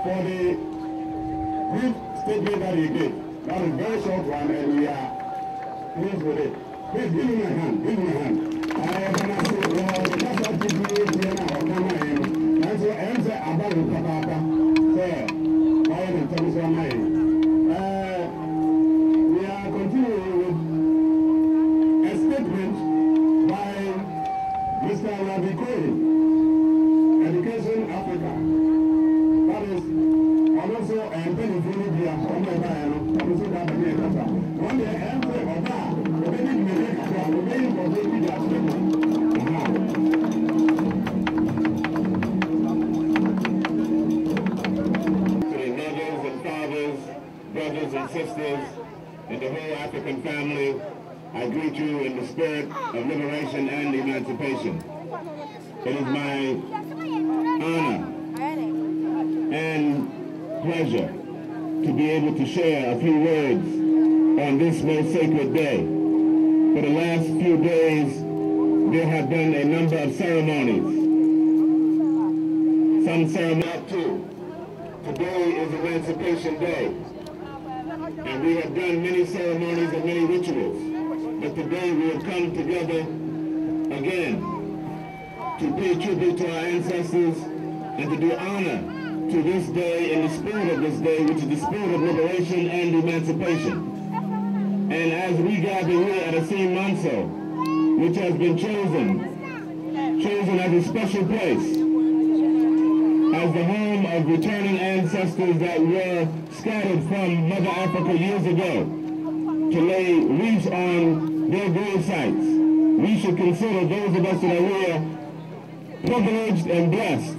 For the brief statement that he gave, that is a very short one, and we are pleased with it. Please give me a hand, give me a hand. I am going to say, the national TV here now, and so I'm saying, about the Papa, sir, I am in terms of my we are continuing with a statement by Mr. Rabi Koi, Education Africa. That is, and also, and then if you need to have one more time, also that may be one day, and say, or that, but then you may make a problem, maybe for the media statement. To the mothers and fathers, brothers and sisters, and the whole African family, I greet you in the spirit of liberation and emancipation. It is my honor and pleasure to be able to share a few words on this most sacred day. For the last few days, there have been a number of ceremonies. Some ceremonies too. Today is Emancipation Day, and we have done many ceremonies and many rituals. But today we have come together again to pay tribute to our ancestors and to do honor to this day and the spirit of this day, which is the spirit of liberation and emancipation. And as we gather here at Emancipation, which has been chosen as a special place, as the home of returning ancestors that were scattered from Mother Africa years ago, to lay wreaths on their grave sites, we should consider those of us that are here privileged and blessed,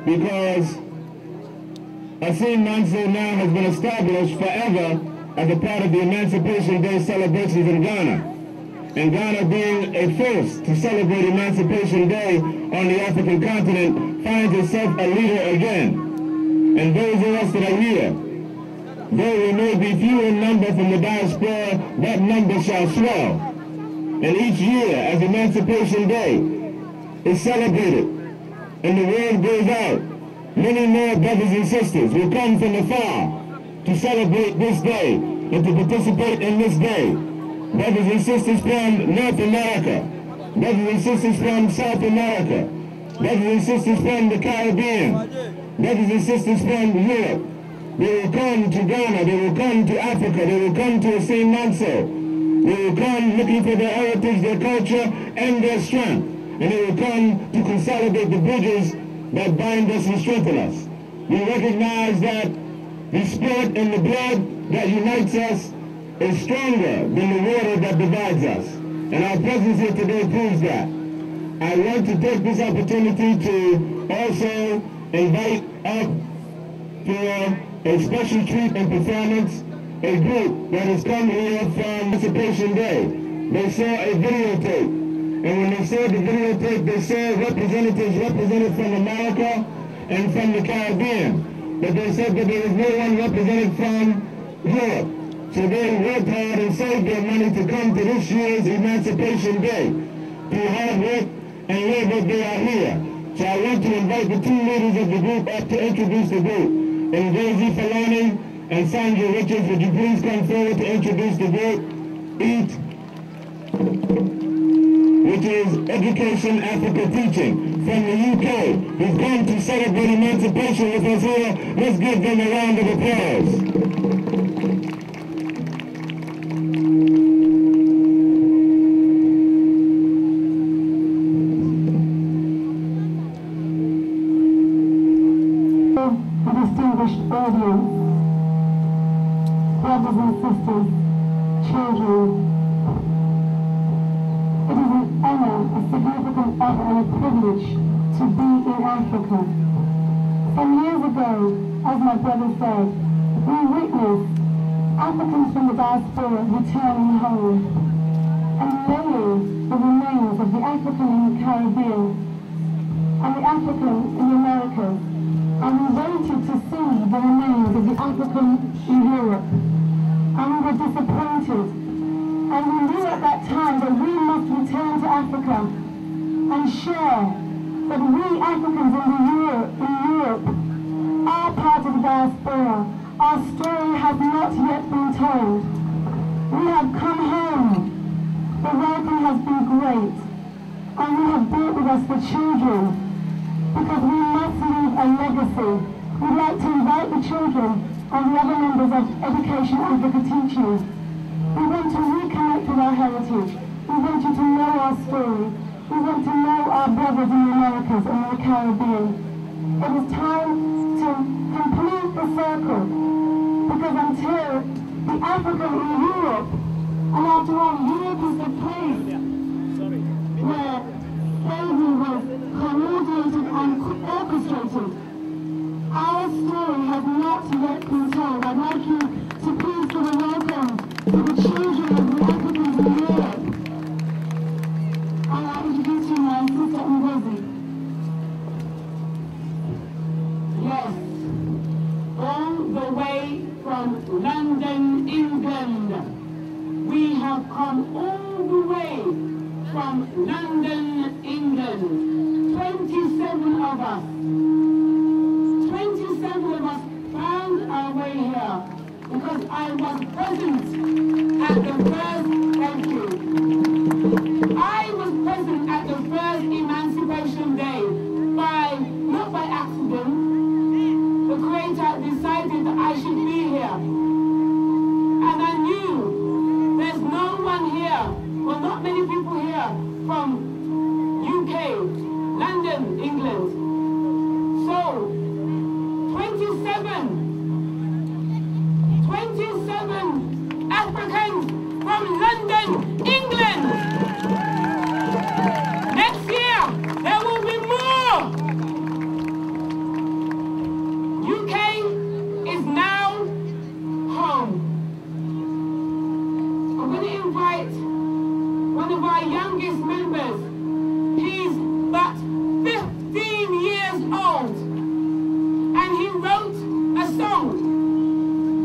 because Emancipation now has been established forever as a part of the Emancipation Day celebrations in Ghana. And Ghana, being a first to celebrate Emancipation Day on the African continent, finds itself a leader again. And those of us that are here, though we may be few in number from the diaspora, that number shall swell. And each year, as Emancipation Day is celebrated and the word goes out, many more brothers and sisters will come from afar to celebrate this day and to participate in this day. Brothers and sisters from North America, brothers and sisters from South America, brothers and sisters from the Caribbean, brothers and sisters from Europe. They will come to Ghana, they will come to Africa, they will come to St. Manso. They will come looking for their heritage, their culture, and their strength. And they will come to consolidate the bridges that bind us and strengthen us. We recognize that the spirit and the blood that unites us is stronger than the water that divides us. And our presence here today proves that. I want to take this opportunity to also invite up for a special treat and performance a group that has come here from Emancipation Day. They saw a videotape. And when they saw the videotape, they saw representatives represented from America and from the Caribbean. But they said that there was no one represented from Europe. So they worked hard and saved their money to come to this year's Emancipation Day. Through hard work and labor, they are here. So I want to invite the two leaders of the group up to introduce the group. And Daisy Falani and Sandra Richards, would you please come forward to introduce the group? EAT, which is Education Africa Teaching, from the UK, who's come to celebrate emancipation with us here. Let's give them a round of applause. Audience, brothers and sisters, children, it is an honor, a significant honor and a privilege to be in Africa. Some years ago, as my brother said, we witnessed Africans from the diaspora returning home and laying the remains of the African in the Caribbean and the African in the Americas. And we waited to see the remains of the African in Europe. And we were disappointed. And we knew at that time that we must return to Africa and share that we Africans in Europe are part of the diaspora. Our story has not yet been told. We have come home. The welcome has been great. And we have brought with us the children, because we must leave a legacy. We'd like to invite the children and the other members of Education Africa Teaching. We want to reconnect with our heritage. We want you to know our story. We want to know our brothers in the Americas and the Caribbean. It is time to complete the circle, because until the African in Europe, and after all, Europe is the place where slavery was coordinated and orchestrated. Our story has not yet been told. I'd like you to please give a welcome to the children of the Africans in Europe. And I'll introduce you my sister Ngozi. Yes, all the way from London, England. We have come all the way from London, England. 27 of us. 27 of us found our way here because I was present at the first, thank you. I was present at the first Emancipation Day not by accident. The Creator decided that I should be here. And I knew there's no one here, well, not many people here from UK, London, England. So, 27 Africans from London, England. Next year, there will be more. UK is now home. our youngest members. He's but 15 years old, and he wrote a song.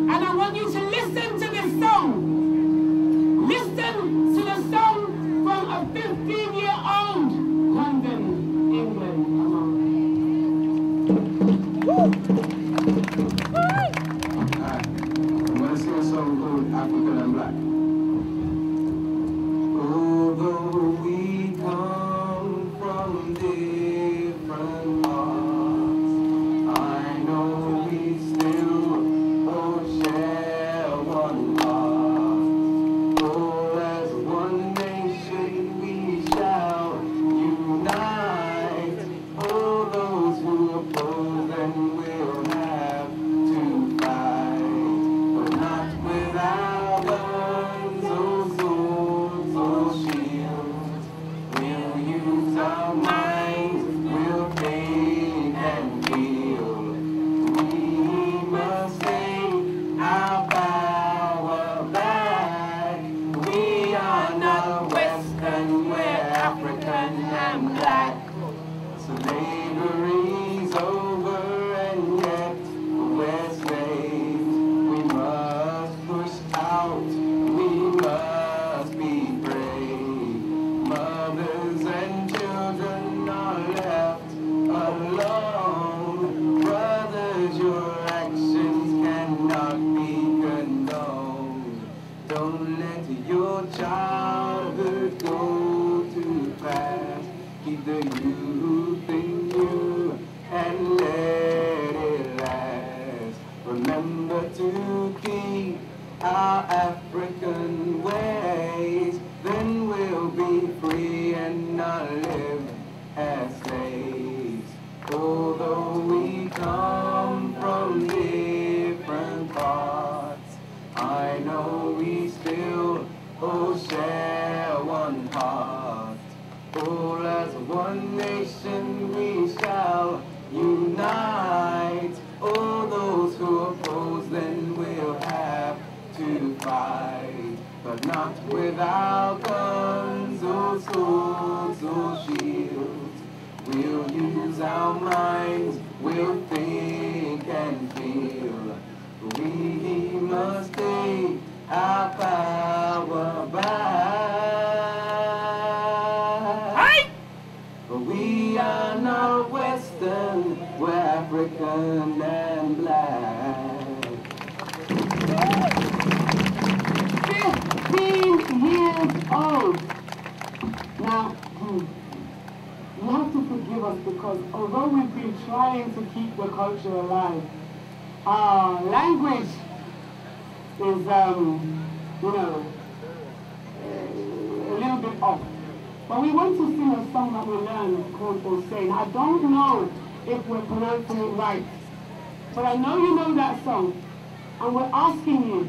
And I want you to listen to this song. Listen to the song from a 15-year-old London, England. Alright, I'm going to sing a song called African and Black. Although we come from different parts, I know we still all share one heart. Oh, as one nation we shall unite. All those who oppose then will have to fight, but not without guns or swords or shields. We'll use our minds, we'll think and feel. We must take our power back. We are not Western, we're African and black. Slavery's over and yet we're slaves. We must push out, we must be brave. Mothers and children are left alone. Brothers, your actions cannot be condoned. Don't let your childhood go too fast. Keep the youth in you and let it last. Remember to keep our African ways, then we'll be free and not live as slaves. Although we come from different parts, I know we still all share one heart. All as one nation we shall unite. All those who oppose then will have to fight, but not without guns or swords or shields. We'll use our minds, we'll think and feel. We must take our power back. But we are not Western, we're African and black. 15 years old. Now, you have to forgive us because although we've been trying to keep the culture alive, our language is, you know, a little bit off. But we want to sing a song that we learned called Hussein. I don't know if we're pronouncing it right, but I know you know that song, and we're asking you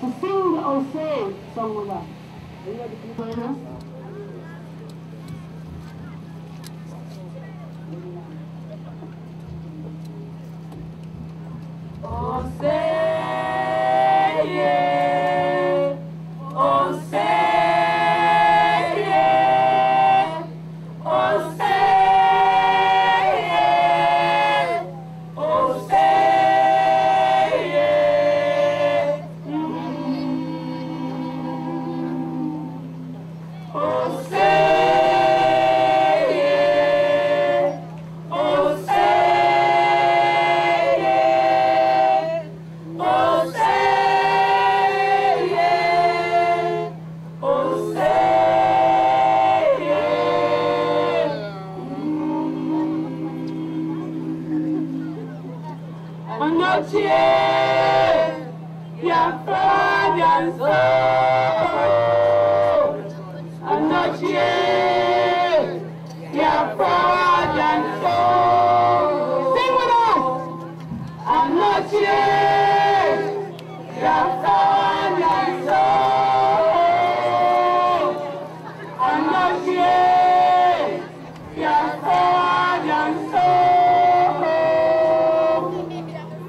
to sing the Hussein song with us. Are you ready to join us?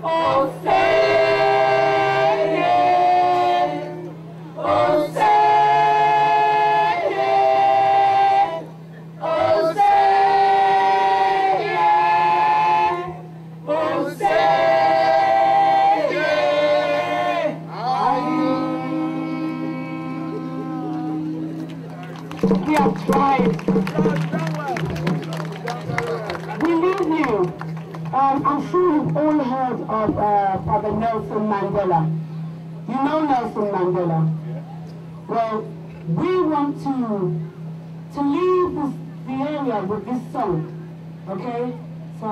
Oh, We have tried. We leave you. I'm sure you've all heard of Father Nelson Mandela. You know Nelson Mandela? Well, we want to leave the area with this song, okay? So,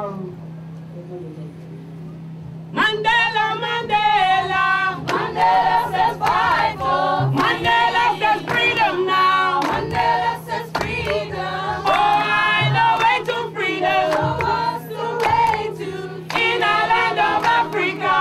Mandela, Mandela, Mandela says fight for. Mandela says freedom now. Mandela says freedom. Oh, I know way to freedom. What's the way to? In a land of Africa.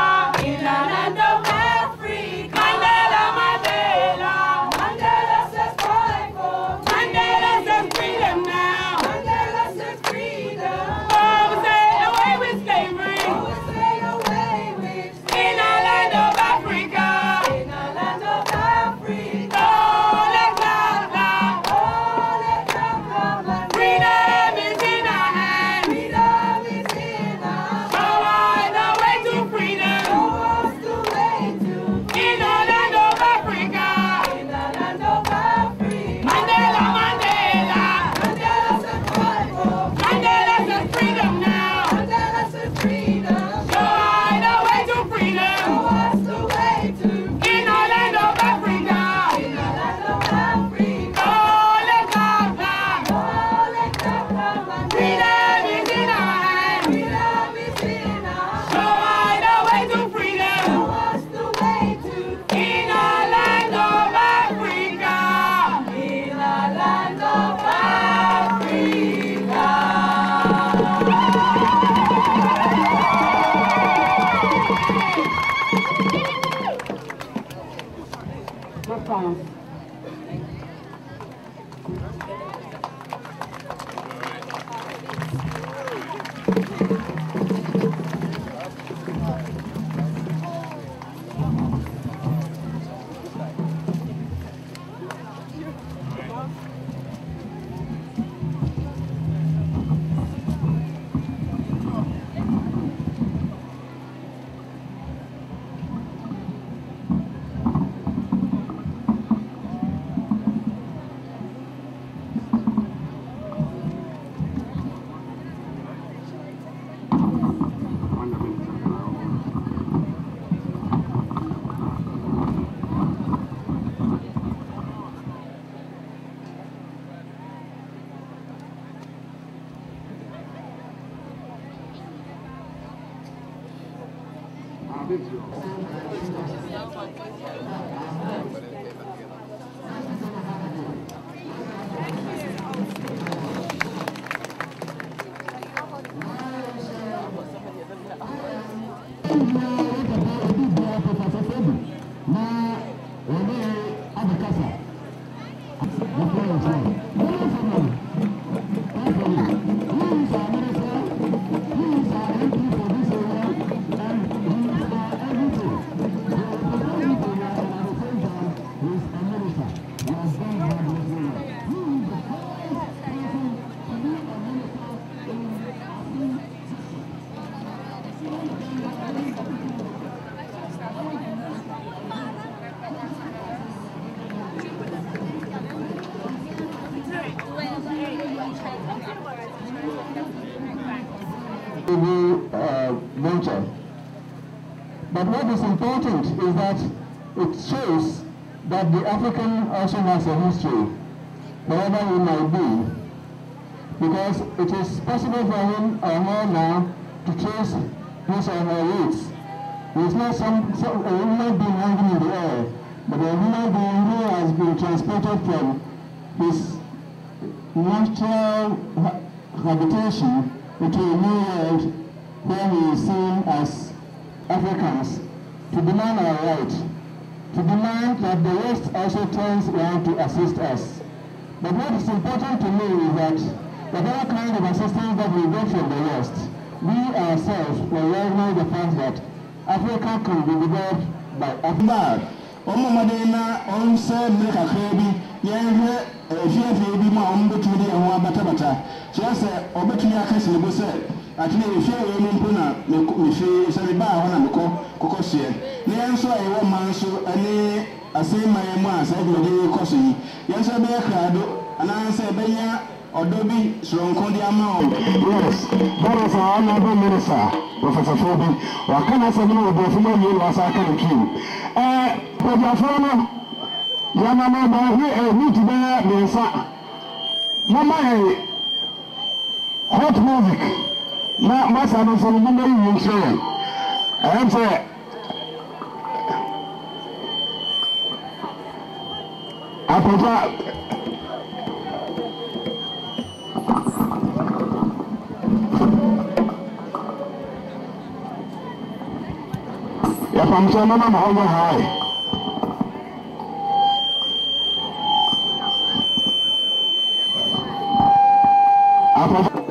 In a land of Africa. Mandela, Mandela. Mandela says fight for. Mandela says freedom now. Mandela says freedom. Oh, we say away with slavery. Oh, we say away with. In a land of Africa. In a land of Africa. Oh, let's laugh, laugh. Oh, let's laugh, laugh. Freedom is in our hands. Freedom is in our hands. Oh, I know way to freedom. Oh, what's the way to? In a land of Africa. In a land of Africa. Mandela, Mandela. Mandela said fight for. Mandela said freedom now. Mandela said freedom. So I know way to freedom. So what's the way to? In a land of Africa. In a land of Africa. Oh, let's laugh, laugh. Oh, let's laugh, laugh. Freedom is in our hands. Freedom is in our hands. So I know way to freedom. So what's the way to? In a land of Africa. In a land of Africa. Good times. Venture. But what is important is that it shows that the African also has a history, wherever he might be, because it is possible for him or her now to trace his or her roots. He is not a human being hanging in the air, but a human being who has been transported from his natural habitation into a new world where he is seen as Africans, to demand our right, to demand that the West also turns around to assist us. But what is important to me is that whatever kind of assistance that we get from the West, we ourselves will recognize the fact that Africa can be developed by Africa. Omomadena on said Mekabi, Yan Fiafi, Mom, Betty, and one Batabata. Just a Obetia Castle said, at least if you're a woman, Mifi, Sariba, and Cocosia. Near so I want my so any a same my mass, I will do cosy. Yes, I be a crowd, and I say, Benya or Dobby, strong Condiamo. Yes, that is our honorable minister, Professor Fobi, or can I say no, but for you as I can kill. But your father, Yamama, I need to bear the son. Mama, hot music. Now, my son is on the new show. I am saying, I forgot. If I'm saying, I'm holding high. I forgot.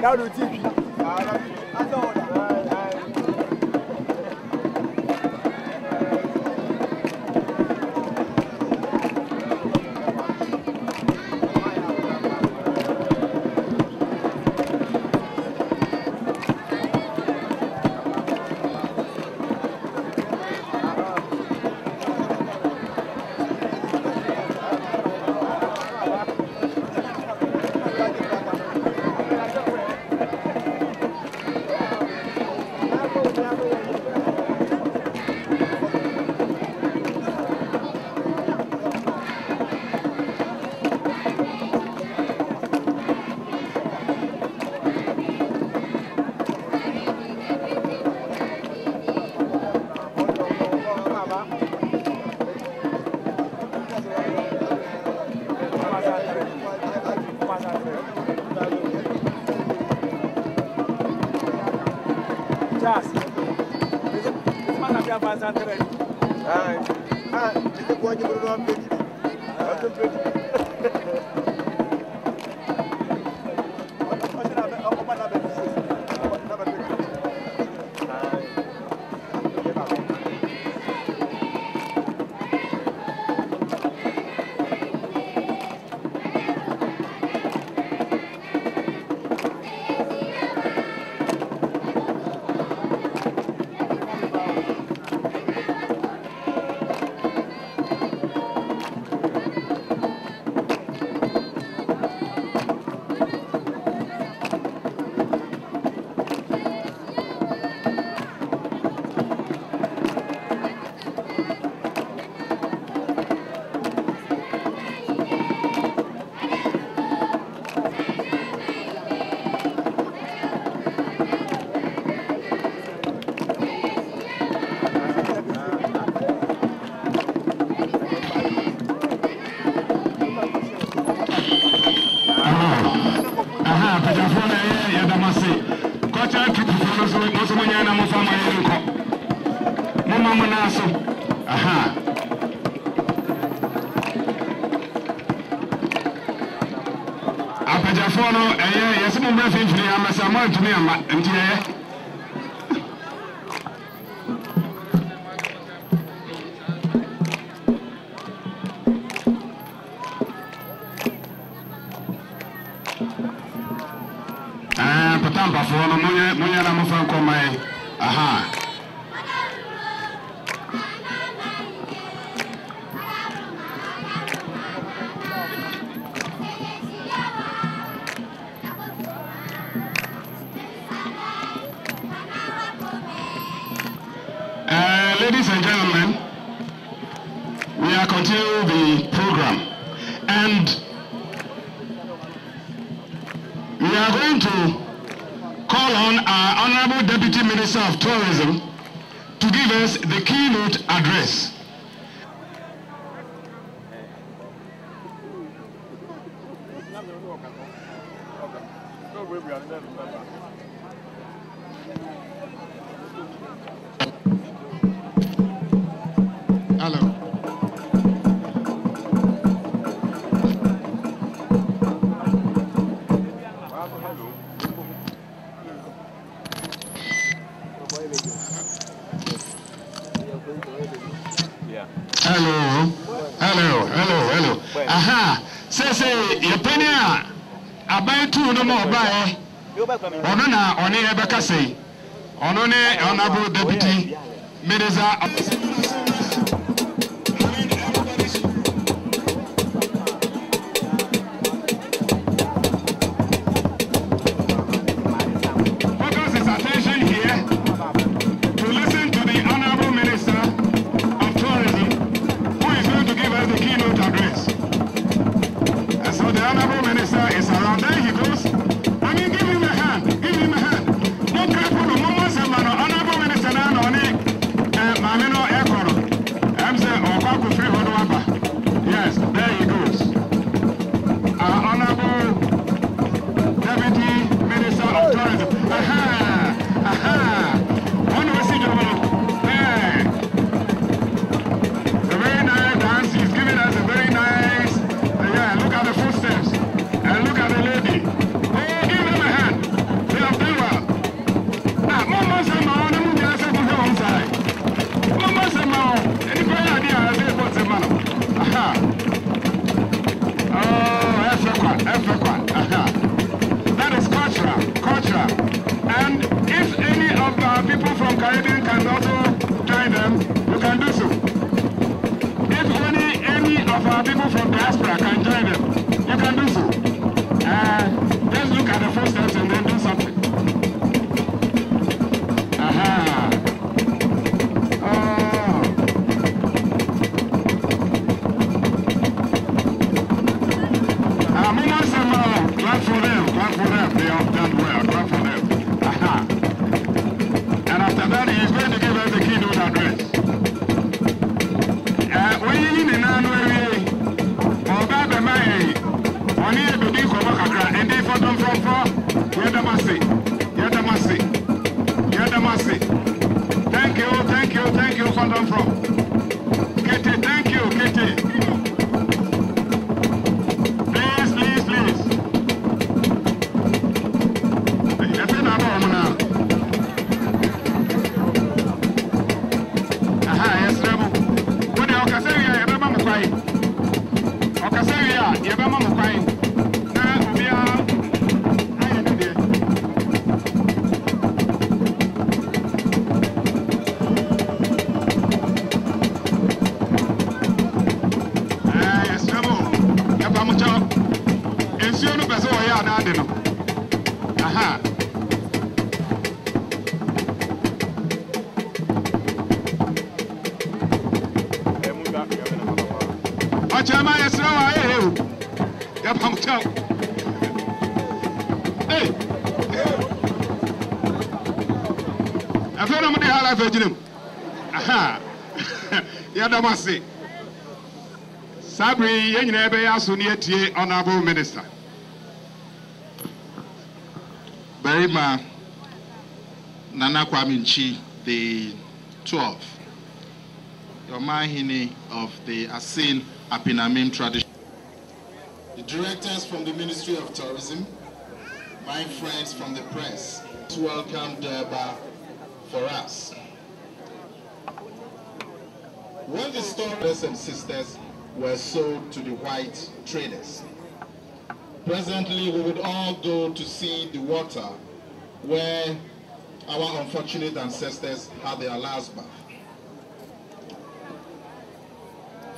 Now do TV. Ladies and gentlemen, we are continuing the program, and we are going to call on our Honorable Deputy Minister of Tourism to give us the keynote address. Hello. Hello. Aha. Say, Yapenia, about 2 no more by Onona, on Ebeka say, Onone, Honorable Deputy Minister. another. Aha. Chama yes no ya pam tell. Hey. I feel I'm the high life. Aha. Ya damasi. Sabri yen na be aso ne atie honorable minister. Berima Nana Kwaminchi the 12th. Your Mahini of the Asin Apinamim tradition. The directors from the Ministry of Tourism, my friends from the press, welcome Durban for us. When the brothers and sisters were sold to the white traders, presently we would all go to see the water where our unfortunate ancestors had their last bath.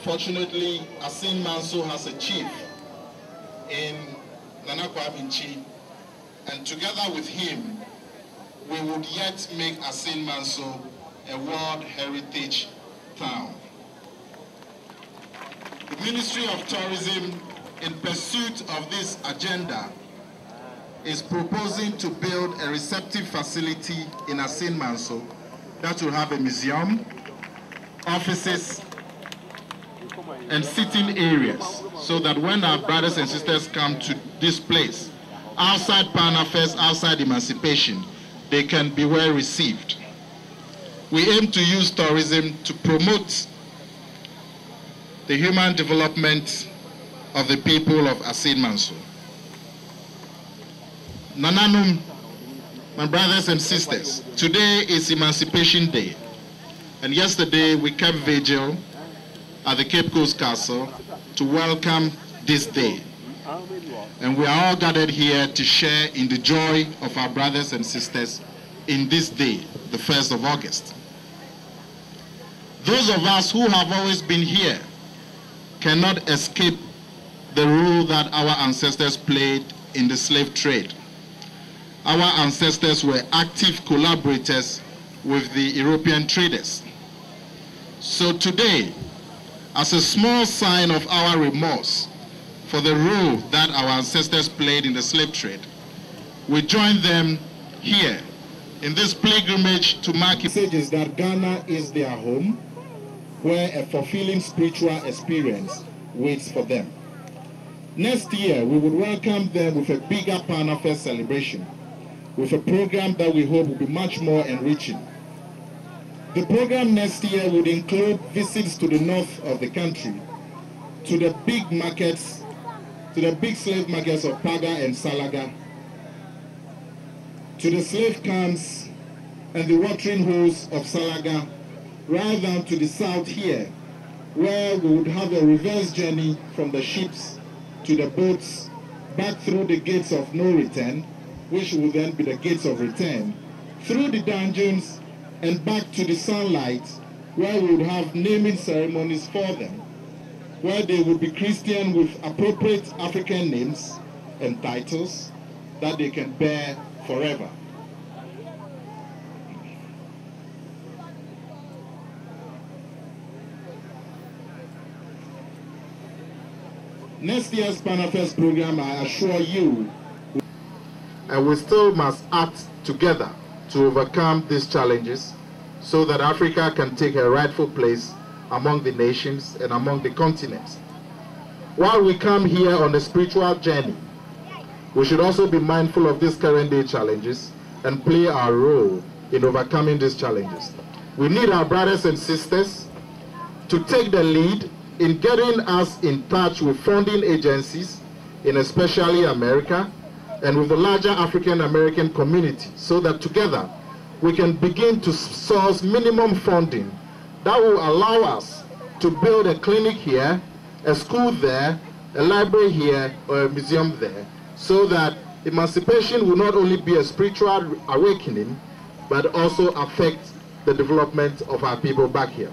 Fortunately, Asin Manso has a chief in Nana Kwaminchi, and together with him, we would yet make Asin Manso a World Heritage Town. The Ministry of Tourism, in pursuit of this agenda, is proposing to build a receptive facility in Asin Manso that will have a museum, offices, and sitting areas, so that when our brothers and sisters come to this place, outside Pan Affairs, outside Emancipation, they can be well received. We aim to use tourism to promote the human development of the people of Asin Manso. Nananum, my brothers and sisters, today is Emancipation Day, and yesterday we kept vigil at the Cape Coast Castle to welcome this day. And we are all gathered here to share in the joy of our brothers and sisters in this day, the 1st of August. Those of us who have always been here cannot escape the role that our ancestors played in the slave trade. Our ancestors were active collaborators with the European traders. So today, as a small sign of our remorse for the role that our ancestors played in the slave trade, we join them here in this pilgrimage to mark the message is that Ghana is their home, where a fulfilling spiritual experience waits for them. Next year, we would welcome them with a bigger Pan Affairs celebration, with a program that we hope will be much more enriching. The program next year would include visits to the north of the country, to the big markets, to the big slave markets of Paga and Salaga, to the slave camps and the watering holes of Salaga, right down to the south here, where we would have a reverse journey from the ships to the boats, back through the gates of no return, which will then be the gates of return, through the dungeons, and back to the sunlight, where we would have naming ceremonies for them, where they would be Christian with appropriate African names and titles that they can bear forever. Next year's Pan Affairs program, I assure you, and we still must act together to overcome these challenges so that Africa can take her rightful place among the nations and among the continents. While we come here on a spiritual journey, we should also be mindful of these current day challenges and play our role in overcoming these challenges. We need our brothers and sisters to take the lead in getting us in touch with funding agencies, in especially America, and with the larger African American community, so that together we can begin to source minimum funding that will allow us to build a clinic here, a school there, a library here, or a museum there, so that emancipation will not only be a spiritual awakening, but also affect the development of our people back here.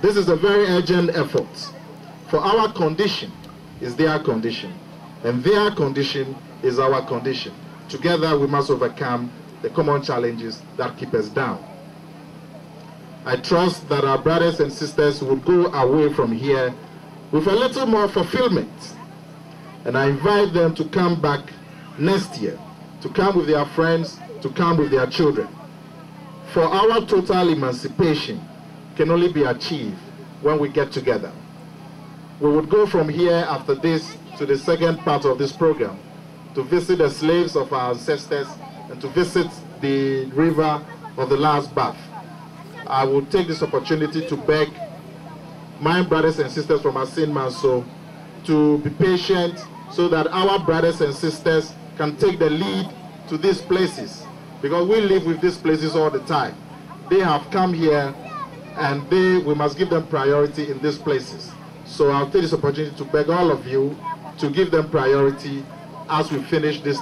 This is a very urgent effort, for our condition is their condition, and their condition is our condition. Together we must overcome the common challenges that keep us down. I trust that our brothers and sisters will go away from here with a little more fulfillment. And I invite them to come back next year, to come with their friends, to come with their children. For our total emancipation can only be achieved when we get together. We would go from here after this to the second part of this program to visit the slaves of our ancestors and to visit the river of the last bath. I will take this opportunity to beg my brothers and sisters from Asin Manso to be patient so that our brothers and sisters can take the lead to these places, because we live with these places all the time. They have come here and we must give them priority in these places. So I'll take this opportunity to beg all of you to give them priority as we finish this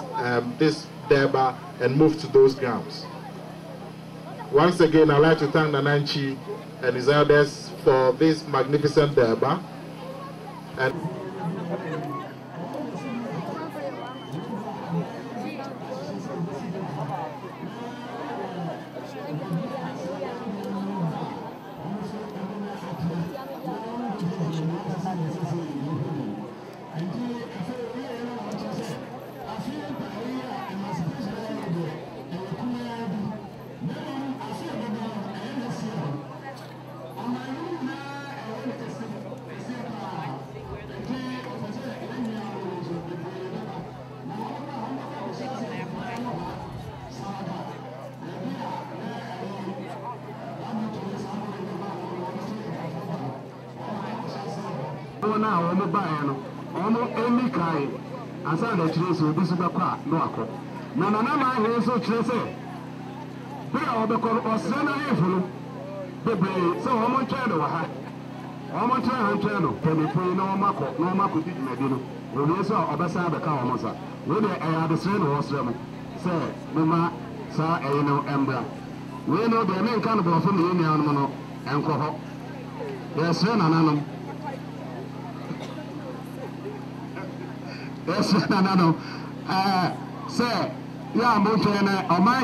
Durbar and move to those grounds. Once again, I'd like to thank Nananchi and his elders for this magnificent Durbar. And now on the Bayano, almost any kind, as I let you so this is the part, no. No, my so Chelsea. They are the call of Senna. So I'm on channel. I'm on channel. Can you pay no Marco did Medino? When you saw Obasa the Kawamosa, whether I had the same was them. Say, Mama, Sir, Embra. We know the main kind of from the Indian and Coho. Yes, sir, Nanum. Yes, no. Sir, yeah, Montana, or my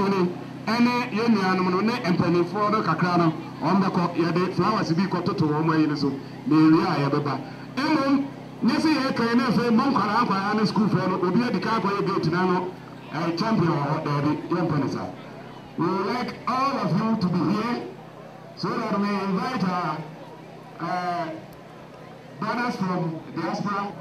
any union, and penny for the Cacrano, on the court, yeah, flowers to be got to one way in the zoo. Maybe I have a and Nessie, I can say Monka and school for will be at the car where you go to Nano, a champion or the young. We would like all of you to be here so that we invite our brothers from diaspora.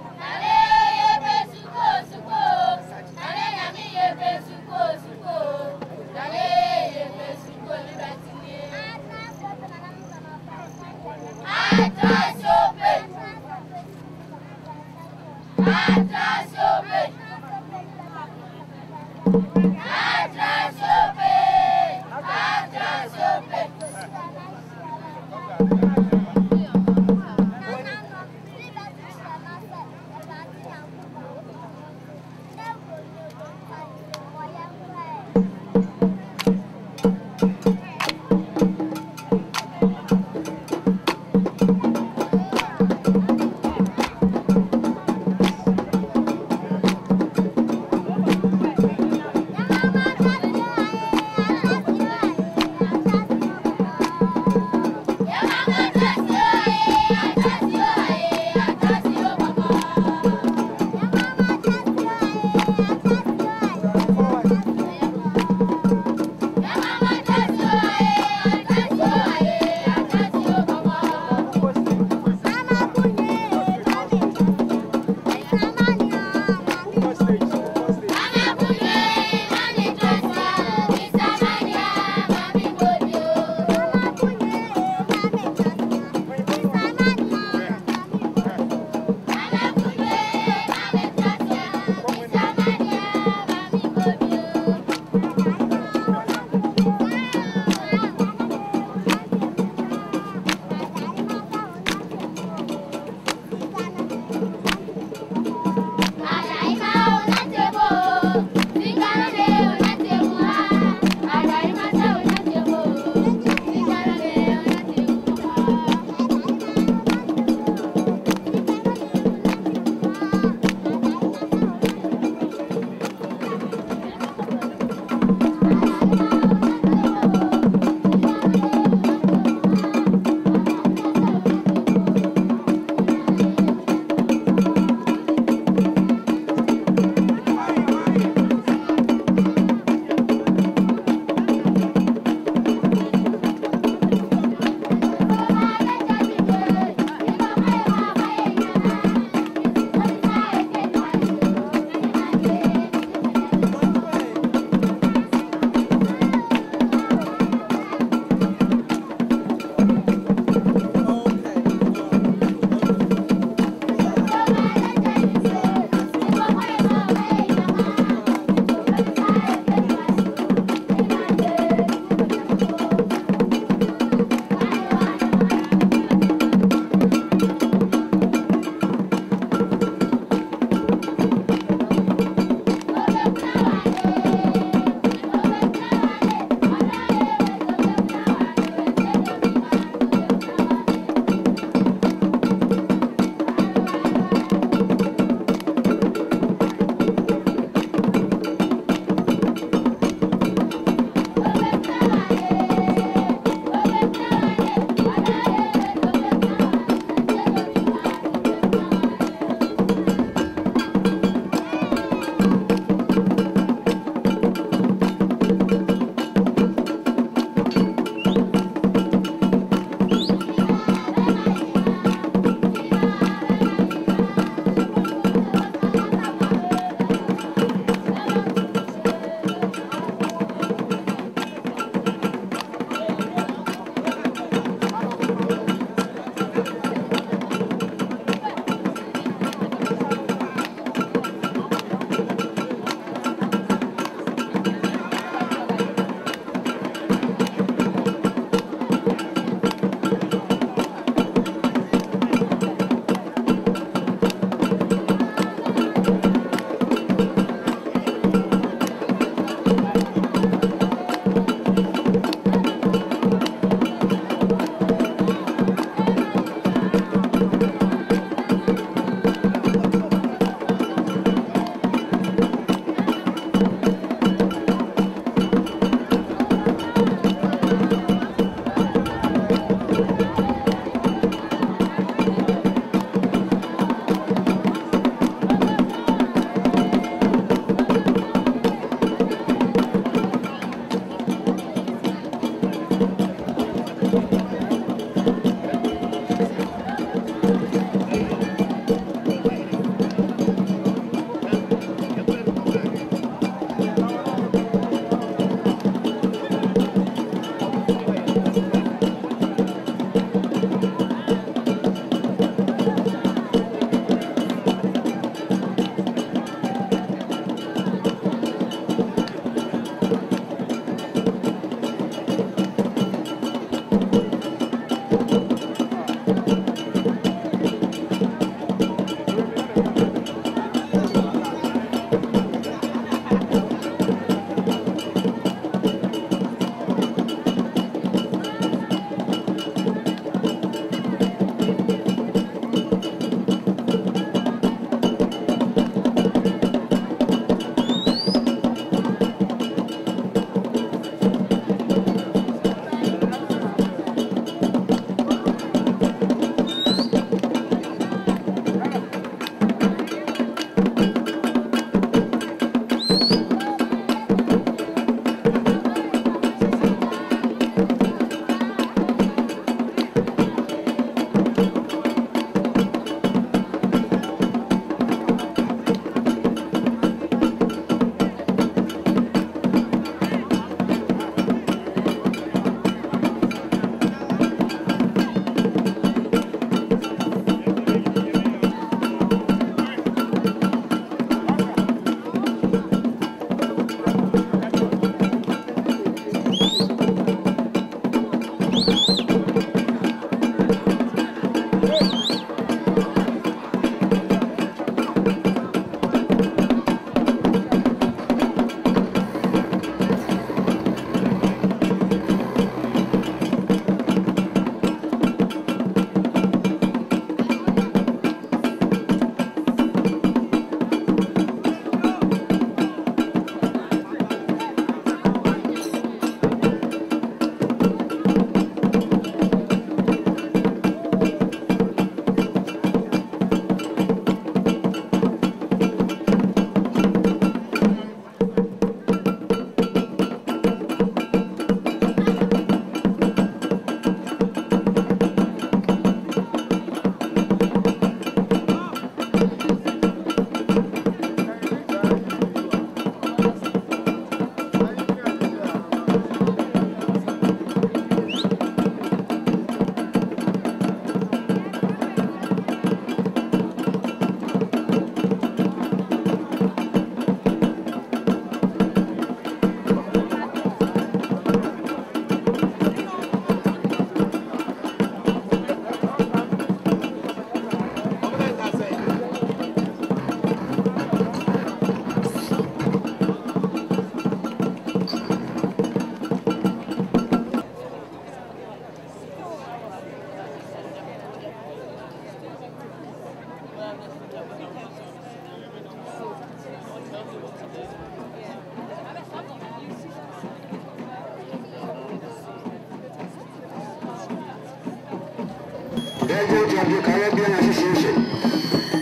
President of the Caribbean Association,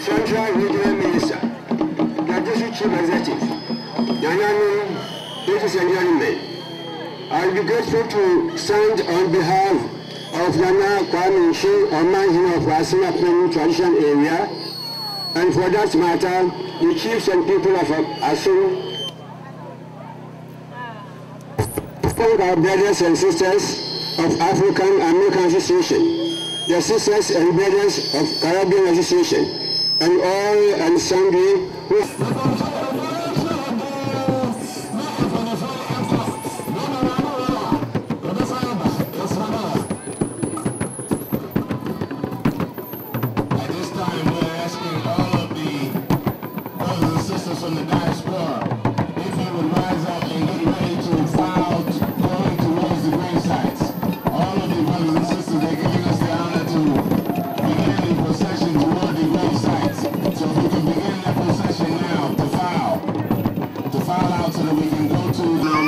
Central Regional Minister, the District Chief Executive, ladies and gentlemen, I will be grateful to stand on behalf of Nana Kwame Nkrumah, Omanhene of Asina Plain Tradition Area, and for that matter, the chiefs and people of Asin. Thank our brothers and sisters of African American Association, the sisters and brothers of Caribbean Association, and all and sundry who from the diaspora, if you would rise up and get ready to file going towards the grave sites. All of the brothers and sisters, they're giving us the honor to begin the procession toward the grave sites. So if we can begin that procession now to file out so that we can go to them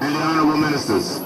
and the honorable ministers.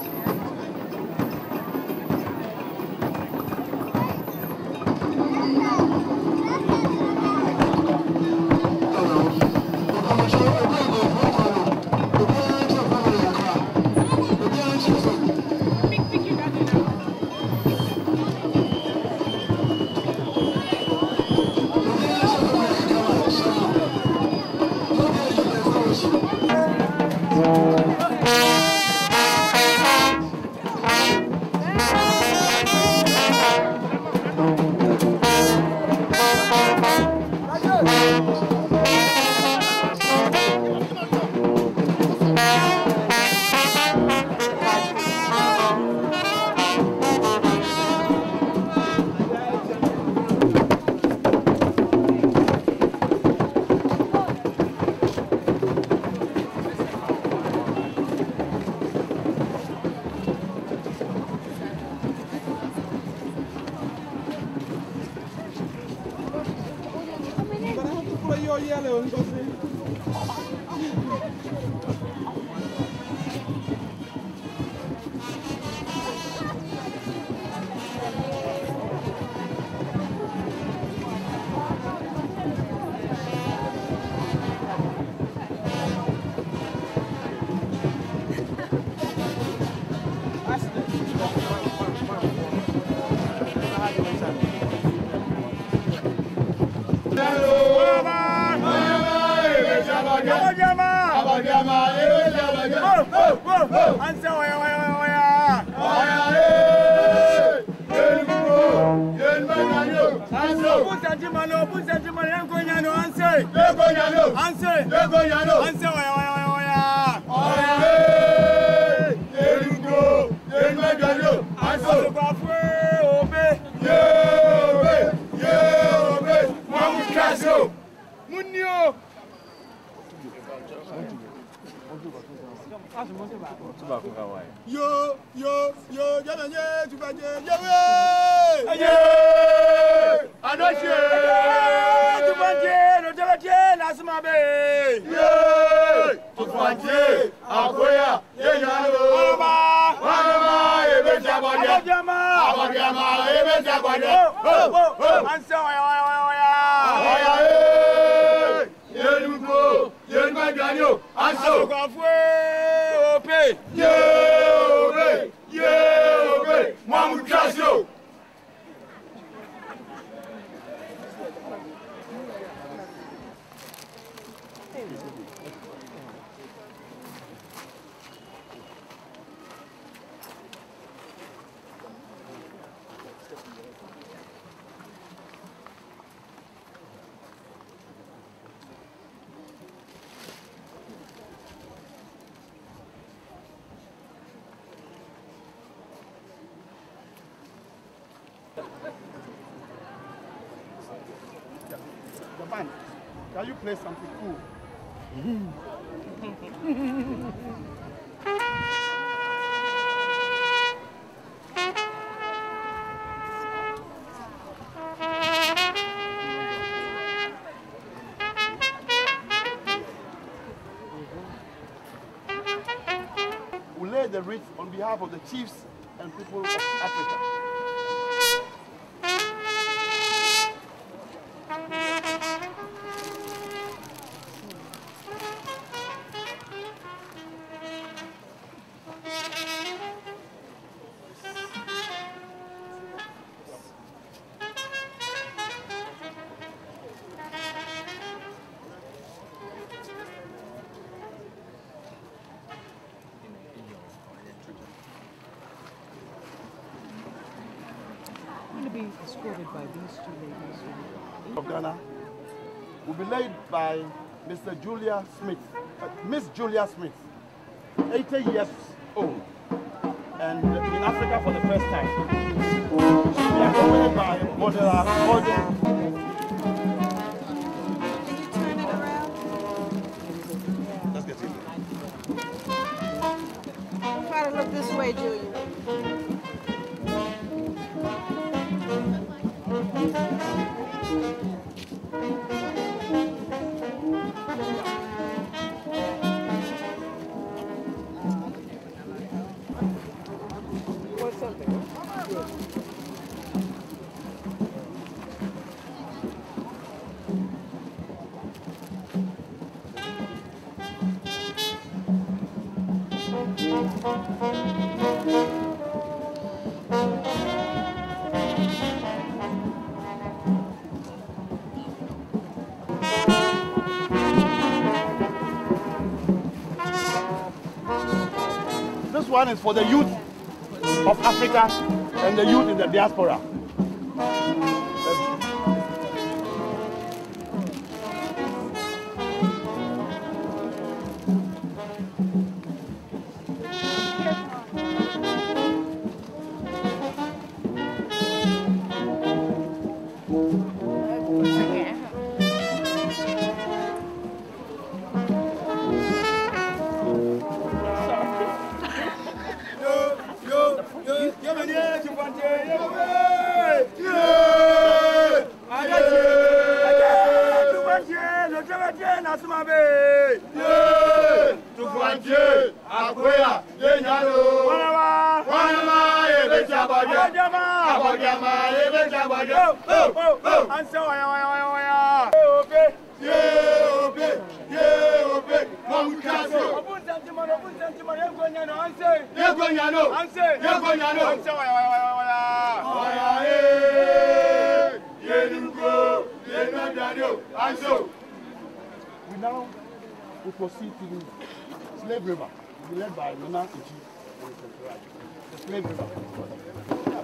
Can you play something cool? We lay the wreath on behalf of the chiefs and people of Africa. be escorted by these two ladies. Of Ghana will be led by Mr. Julia Smith, Miss Julia Smith, 80 years old, and in Africa for the first time. She'll be accompanied by model. Can you turn it around? Let's get it. Try to look this way, Julia. This one is for the youth of Africa and the youth in the diaspora. We now will proceed to the slave river, led by Nana Ichi. The slave river.